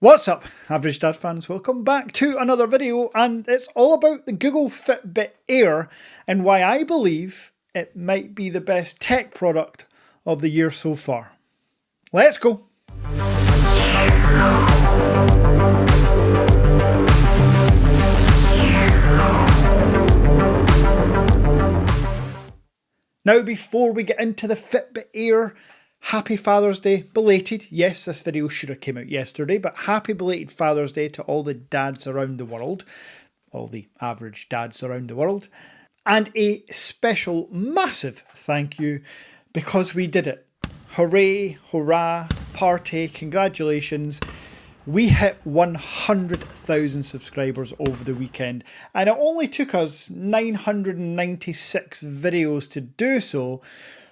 What's up, Average Dad fans? Welcome back to another video, and it's all about the Google Fitbit Air and why I believe it might be the best tech product of the year so far. Let's go! Now, before we get into the Fitbit Air, happy Father's Day, belated. Yes, this video should have came out yesterday, but happy belated Father's Day to all the dads around the world, all the average dads around the world, and a special, massive thank you because we did it. Hooray, hurrah, party, congratulations. We hit 100,000 subscribers over the weekend, and it only took us 996 videos to do so.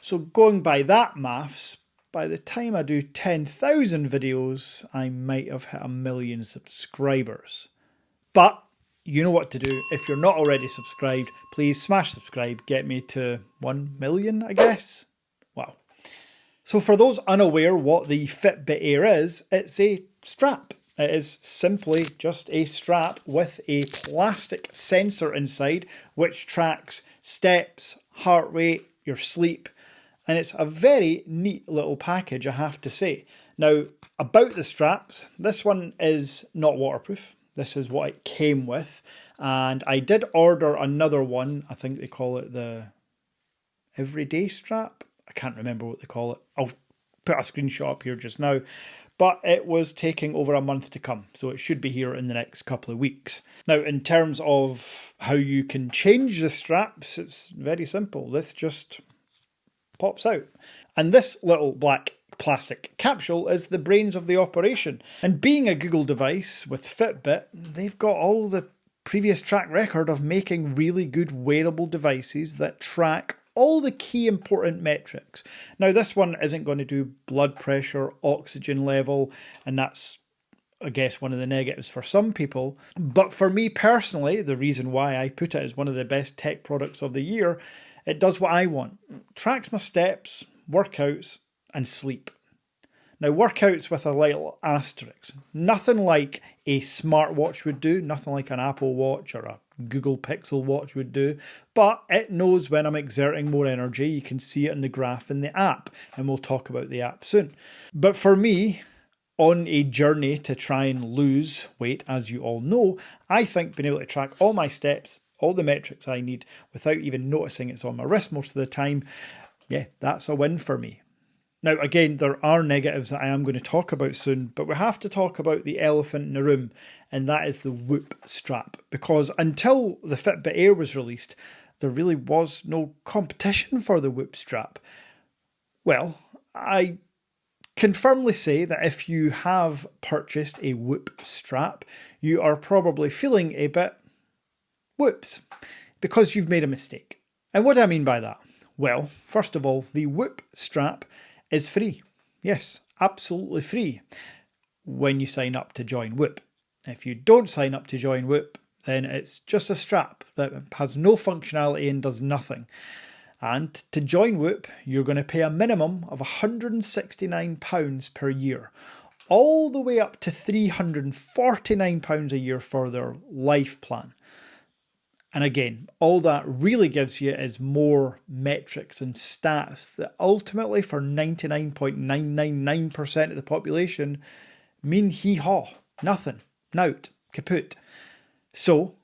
So going by that maths, by the time I do 10,000 videos, I might have hit 1 million subscribers. But you know what to do. If you're not already subscribed, please smash subscribe, get me to 1 million, I guess. Wow. So for those unaware what the Fitbit Air is, it's a strap. It is simply just a strap with a plastic sensor inside, which tracks steps, heart rate, your sleep, and it's a very neat little package, I have to say. Now, about the straps, this one is not waterproof. This is what it came with, and I did order another one. I think they call it the everyday strap. I can't remember what they call it. I'll put a screenshot up here just now. But it was taking over a month to come, so it should be here in the next couple of weeks. Now, in terms of how you can change the straps, it's very simple. This just pops out. And this little black plastic capsule is the brains of the operation. And being a Google device with Fitbit, they've got all the previous track record of making really good wearable devices that track all the key important metrics. Now, this one isn't going to do blood pressure, oxygen level, and that's, I guess, one of the negatives for some people. But for me personally, the reason why I put it as one of the best tech products of the year, it does what I want. It tracks my steps, workouts, and sleep. Now, workouts with a little asterisk. Nothing like a smartwatch would do, nothing like an Apple Watch or a Google Pixel Watch would do, but it knows when I'm exerting more energy. You can see it in the graph in the app, and we'll talk about the app soon. But for me, on a journey to try and lose weight, as you all know, I think being able to track all my steps, all the metrics I need, without even noticing it's on my wrist most of the time, yeah, that's a win for me. Now, again, there are negatives that I am going to talk about soon, but we have to talk about the elephant in the room, and that is the Whoop strap. Because until the Fitbit Air was released, there really was no competition for the Whoop strap. Well, I can firmly say that if you have purchased a Whoop strap, you are probably feeling a bit whoops, because you've made a mistake. And what do I mean by that? Well, first of all, the Whoop strap is free. Yes, absolutely free when you sign up to join Whoop. If you don't sign up to join Whoop, then it's just a strap that has no functionality and does nothing. And to join Whoop, you're going to pay a minimum of £169 per year, all the way up to £349 a year for their life plan. And again, all that really gives you is more metrics and stats that ultimately for 99.999% of the population mean hee-haw, nothing, nout, kaput. So,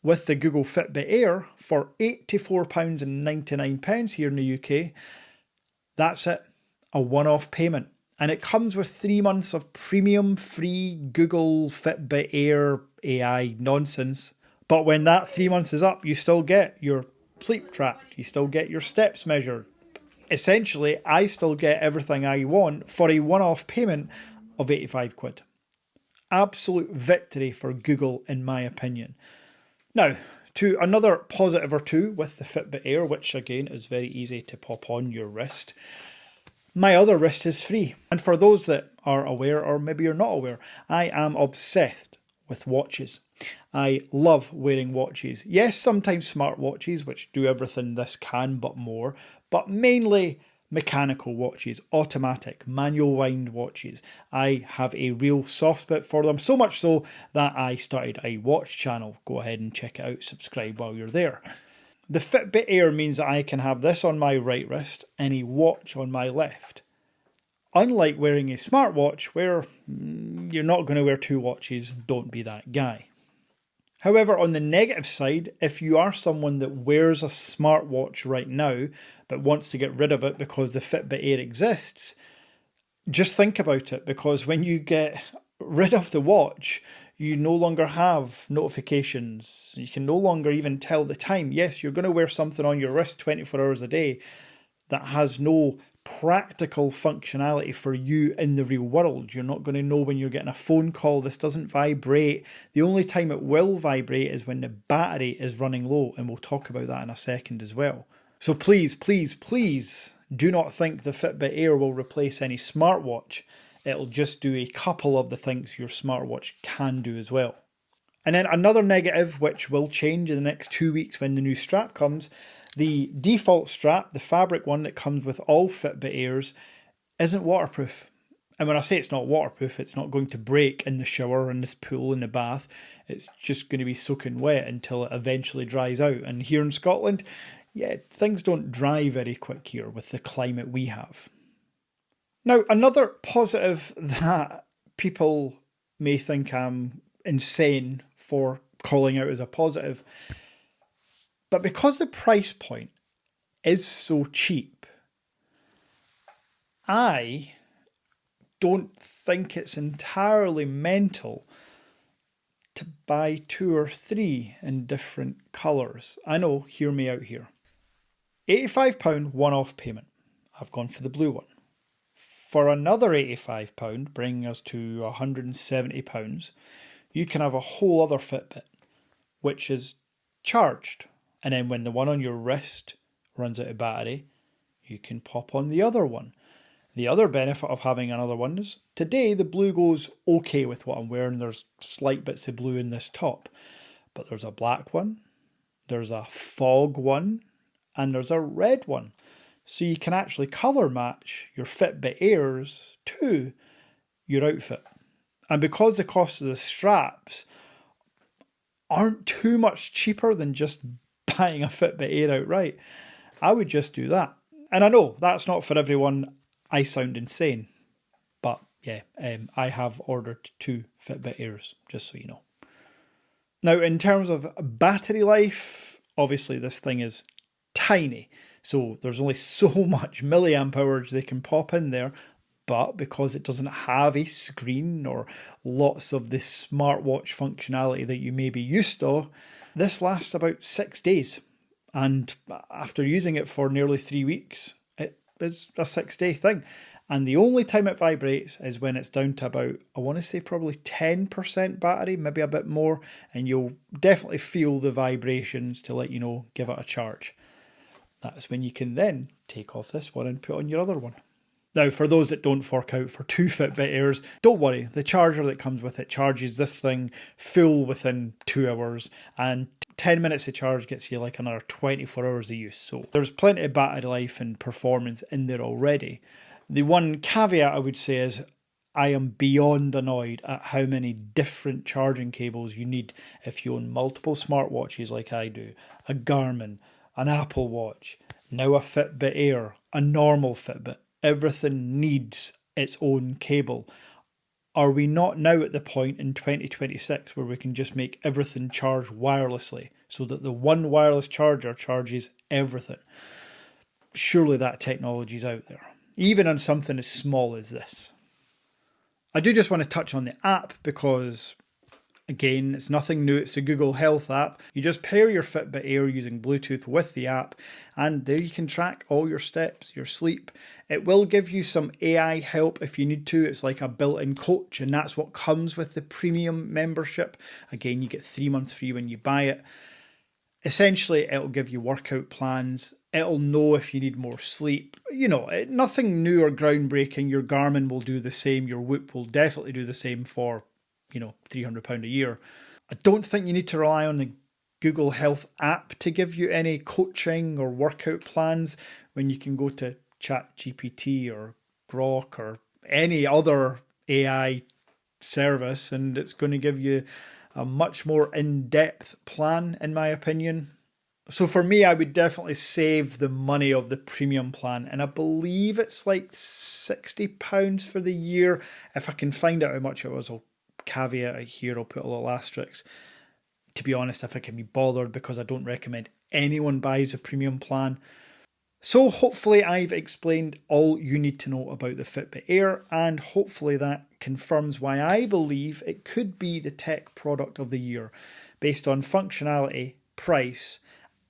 with the Google Fitbit Air for £84.99 here in the UK, that's it, a one-off payment. And it comes with 3 months of premium free Google Fitbit Air AI nonsense. But when that 3 months is up, you still get your sleep tracked. You still get your steps measured. Essentially, I still get everything I want for a one-off payment of 85 quid. Absolute victory for Google, in my opinion. Now, to another positive or two with the Fitbit Air, which again is very easy to pop on your wrist. My other wrist is free. And for those that are aware, or maybe you're not aware, I am obsessed with watches. I love wearing watches. Yes, sometimes smartwatches, which do everything this can but more, but mainly mechanical watches, automatic, manual wind watches. I have a real soft spot for them, so much so that I started a watch channel. Go ahead and check it out, subscribe while you're there. The Fitbit Air means that I can have this on my right wrist and a watch on my left. Unlike wearing a smartwatch where you're not going to wear two watches, don't be that guy. However, on the negative side, if you are someone that wears a smartwatch right now but wants to get rid of it because the Fitbit Air exists, just think about it, because when you get rid of the watch, you no longer have notifications. You can no longer even tell the time. Yes, you're going to wear something on your wrist 24 hours a day that has no practical functionality for you in the real world. You're not going to know when you're getting a phone call. This doesn't vibrate. The only time it will vibrate is when the battery is running low, and we'll talk about that in a second as well. So please, please, please do not think the Fitbit Air will replace any smartwatch. It'll just do a couple of the things your smartwatch can do as well. And then another negative, which will change in the next 2 weeks when the new strap comes, the default strap, the fabric one that comes with all Fitbit Airs, isn't waterproof. And when I say it's not waterproof, it's not going to break in the shower, in this pool, in the bath. It's just going to be soaking wet until it eventually dries out. And here in Scotland, yeah, things don't dry very quick here with the climate we have. Now, another positive that people may think I'm insane for calling out as a positive, but because the price point is so cheap, I don't think it's entirely mental to buy 2 or 3 in different colours. I know, hear me out here. £85 one-off payment. I've gone for the blue one. For another £85, bringing us to £170, you can have a whole other Fitbit, which is charged. And then when the one on your wrist runs out of battery, you can pop on the other one. The other benefit of having another one is today the blue goes okay with what I'm wearing. There's slight bits of blue in this top, but there's a black one, there's a fog one, and there's a red one. So you can actually colour match your Fitbit Airs to your outfit. And because the cost of the straps aren't too much cheaper than just buying a Fitbit Air outright, I would just do that. And I know that's not for everyone. I sound insane. But yeah, I have ordered 2 Fitbit Airs, just so you know. Now, in terms of battery life, obviously this thing is tiny. So there's only so much milliamp hours they can pop in there. But because it doesn't have a screen or lots of the smartwatch functionality that you may be used to, this lasts about 6 days. And after using it for nearly 3 weeks, it is a 6-day thing. And the only time it vibrates is when it's down to about, I want to say probably 10% battery, maybe a bit more. And you'll definitely feel the vibrations to let you know, give it a charge. That's when you can then take off this one and put on your other one. Now, for those that don't fork out for 2 Fitbit Airs, don't worry. The charger that comes with it charges this thing full within 2 hours, and 10 minutes of charge gets you like another 24 hours of use. So there's plenty of battery life and performance in there already. The one caveat I would say is I am beyond annoyed at how many different charging cables you need if you own multiple smartwatches like I do, a Garmin, an Apple Watch, now a Fitbit Air, a normal Fitbit. Everything needs its own cable. Are we not now at the point in 2026 where we can just make everything charge wirelessly so that the one wireless charger charges everything? Surely that technology is out there, even on something as small as this. I do just want to touch on the app because, again, it's nothing new. It's a Google Health app. You just pair your Fitbit Air using Bluetooth with the app, and there you can track all your steps, your sleep. It will give you some AI help if you need to. It's like a built-in coach, and that's what comes with the premium membership. Again, you get 3 months free when you buy it. Essentially, it'll give you workout plans. It'll know if you need more sleep. You know, nothing new or groundbreaking. Your Garmin will do the same. Your Whoop will definitely do the same for, £300 a year. I don't think you need to rely on the Google Health app to give you any coaching or workout plans when you can go to ChatGPT or Grok or any other AI service, and it's going to give you a much more in-depth plan, in my opinion. So for me, I would definitely save the money of the premium plan, and I believe it's like £60 for the year. If I can find out how much it was, I'll caveat it here, I'll put a little asterisk. To be honest, if I can be bothered, because I don't recommend anyone buys a premium plan. So hopefully I've explained all you need to know about the Fitbit Air, and hopefully that confirms why I believe it could be the tech product of the year based on functionality, price,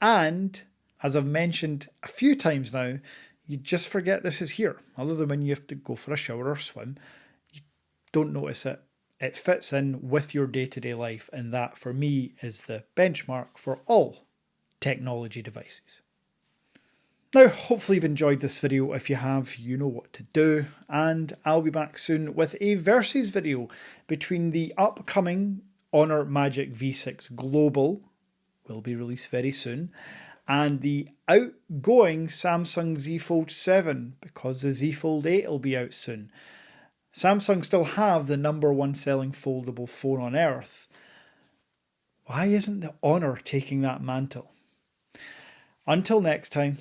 and as I've mentioned a few times now, you just forget this is here. Other than when you have to go for a shower or swim, you don't notice it. It fits in with your day-to-day life, and that for me is the benchmark for all technology devices. Now, hopefully you've enjoyed this video. If you have, you know what to do, and I'll be back soon with a versus video between the upcoming Honor Magic V6 Global, will be released very soon, and the outgoing Samsung Z Fold 7, because the Z Fold 8 will be out soon. Samsung still have the #1 selling foldable phone on earth. Why isn't the Honor taking that mantle? Until next time,